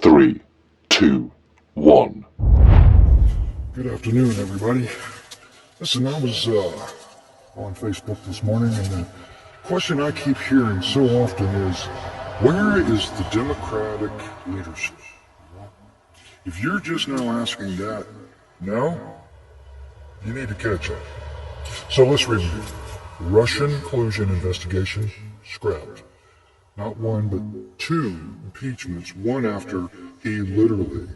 Three, two, one. Good afternoon, everybody. Listen, I was on Facebook this morning, and the question I keep hearing so often is, where is the Democratic leadership? If you're just now asking that, now, you need to catch up. So let's review. Russian collusion investigation, scrapped. Not one, but two impeachments, one after he literally,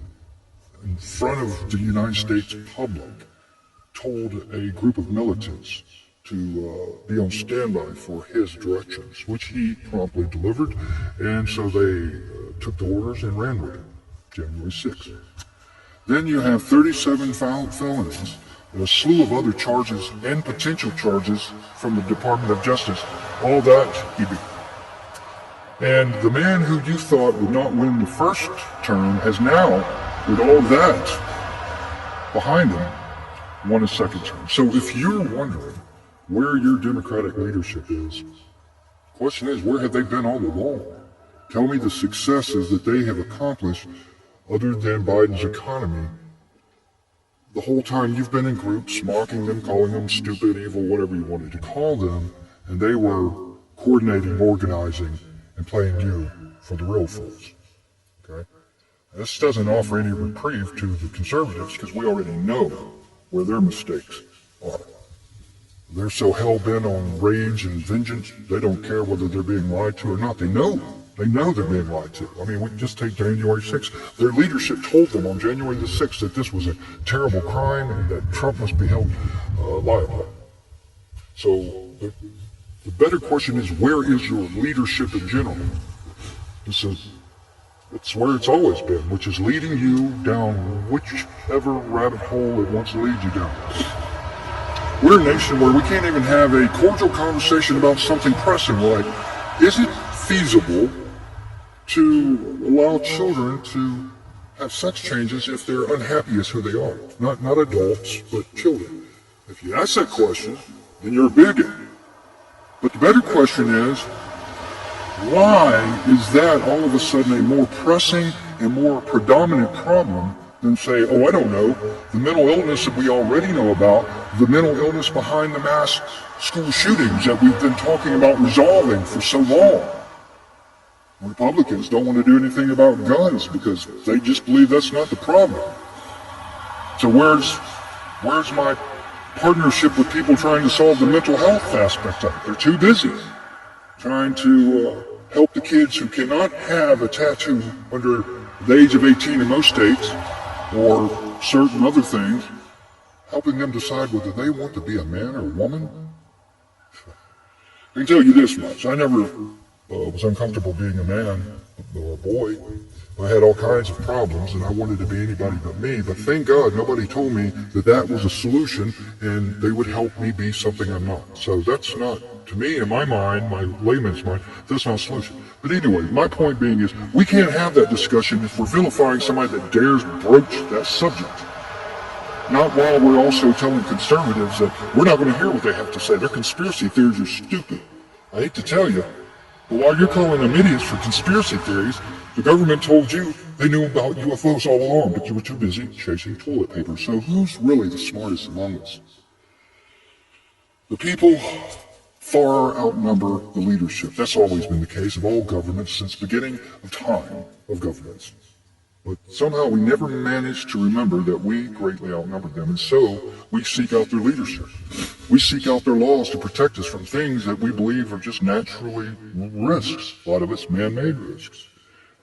in front of the United States public, told a group of militants to be on standby for his directions, which he promptly delivered, and so they took the orders and ran with it, January 6th. Then you have 37 felonies, and a slew of other charges and potential charges from the Department of Justice. All that he beat. And the man who you thought would not win the first term has now, with all that behind him, won a second term. So if you're wondering where your Democratic leadership is, the question is, where have they been all along? Tell me the successes that they have accomplished other than Biden's economy. The whole time you've been in groups, mocking them, calling them stupid, evil, whatever you wanted to call them, and they were coordinating, organizing, and playing you for the real fools. Okay? This doesn't offer any reprieve to the conservatives because we already know where their mistakes are. They're so hell-bent on rage and vengeance, they don't care whether they're being lied to or not. They know they're being lied to. I mean, we can just take January 6th. Their leadership told them on January the 6th that this was a terrible crime and that Trump must be held liable. So the better question is, where is your leadership in general? It's where it's always been, which is leading you down whichever rabbit hole it wants to lead you down. We're a nation where we can't even have a cordial conversation about something pressing like, is it feasible to allow children to have sex changes if they're unhappy as who they are? Not adults, but children. If you ask that question, then you're a bigot. But the better question is, why is that all of a sudden a more pressing and more predominant problem than, say, I don't know, the mental illness that we already know about, the mental illness behind the mass school shootings that we've been talking about resolving for so long? Republicans don't want to do anything about guns because they just believe that's not the problem. So where's my partnership with people trying to solve the mental health aspect of it? They're too busy trying to help the kids who cannot have a tattoo under the age of 18 in most states or certain other things, helping them decide whether they want to be a man or a woman. I can tell you this much. I never was uncomfortable being a man or a boy. I had all kinds of problems, and I wanted to be anybody but me, but thank God nobody told me that that was a solution and they would help me be something I'm not. So that's not, to me, in my mind, my layman's mind, that's not a solution. But anyway, my point being is, we can't have that discussion if we're vilifying somebody that dares broach that subject. Not while we're also telling conservatives that we're not going to hear what they have to say. Their conspiracy theories are stupid. I hate to tell you, but while you're calling them idiots for conspiracy theories, the government told you they knew about UFOs all along, but you were too busy chasing toilet paper. So who's really the smartest among us? The people far outnumber the leadership. That's always been the case of all governments since the beginning of time of governments. But somehow we never managed to remember that we greatly outnumber them, and so we seek out their leadership. We seek out their laws to protect us from things that we believe are just naturally risks. A lot of it's man-made risks.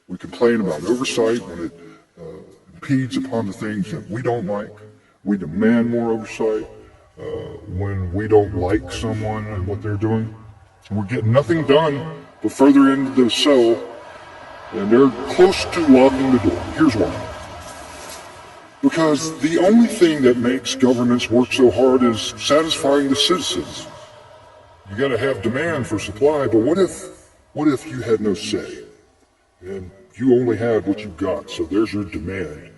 We complain about oversight when it impedes upon the things that we don't like. We demand more oversight when we don't like someone and what they're doing. And we're getting nothing done but further into the cell, and they're close to locking the door. Here's why. Because the only thing that makes governments work so hard is satisfying the citizens. You gotta have demand for supply, but what if you had no say? And you only had what you got, so there's your demand.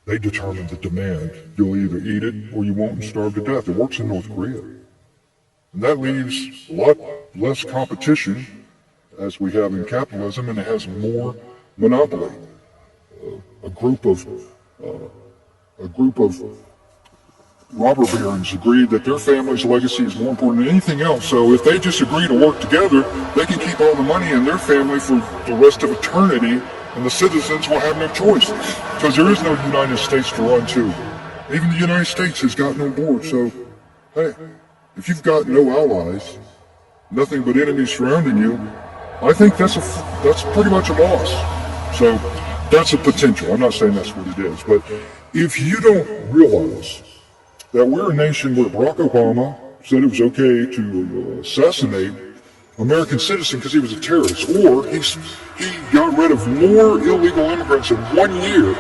They determine the demand. You'll either eat it or you won't and starve to death. It works in North Korea. And that leaves a lot less competition as we have in capitalism, and it has more monopoly. a group of robber barons agreed that their family's legacy is more important than anything else. So if they just agree to work together, they can keep all the money in their family for the rest of eternity, and the citizens will have no choice, because there is no United States to run to. Even the United States has gotten on board. So, hey, if you've got no allies, nothing but enemies surrounding you, I think that's pretty much a loss. So that's a potential. I'm not saying that's what it is, but if you don't realize that we're a nation where Barack Obama said it was okay to assassinate American citizen because he was a terrorist, or he got rid of more illegal immigrants in 1 year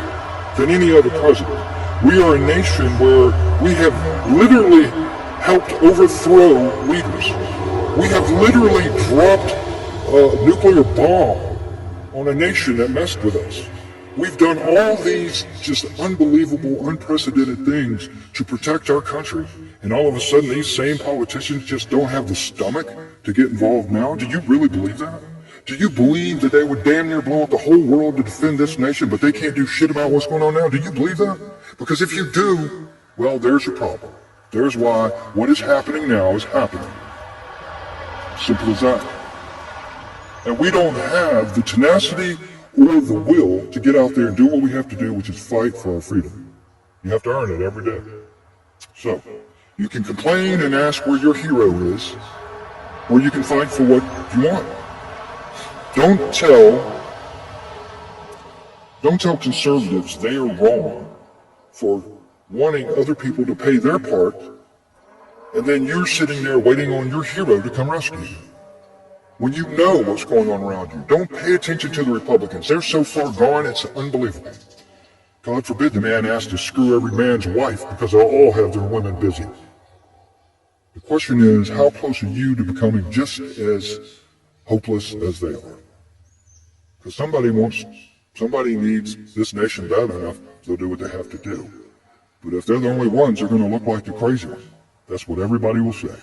than any other president. We are a nation where we have literally helped overthrow leaders. We have literally dropped a nuclear bomb on a nation that messed with us. We've done all these just unbelievable, unprecedented things to protect our country. And all of a sudden, these same politicians just don't have the stomach to get involved now? Do you really believe that? Do you believe that they would damn near blow up the whole world to defend this nation, but they can't do shit about what's going on now? Do you believe that? Because if you do, well, there's your problem. There's why what is happening now is happening. Simple as that. And we don't have the tenacity or the will to get out there and do what we have to do, which is fight for our freedom. You have to earn it every day. So, you can complain and ask where your hero is, or you can fight for what you want. Don't tell conservatives they are wrong for wanting other people to pay their part, and then you're sitting there waiting on your hero to come rescue you. When you know what's going on around you, don't pay attention to the Republicans. They're so far gone, it's unbelievable. God forbid the man asks to screw every man's wife because they'll all have their women busy. The question is, how close are you to becoming just as hopeless as they are? Because somebody needs this nation bad enough, they'll do what they have to do. But if they're the only ones, they're going to look like the crazy ones. That's what everybody will say.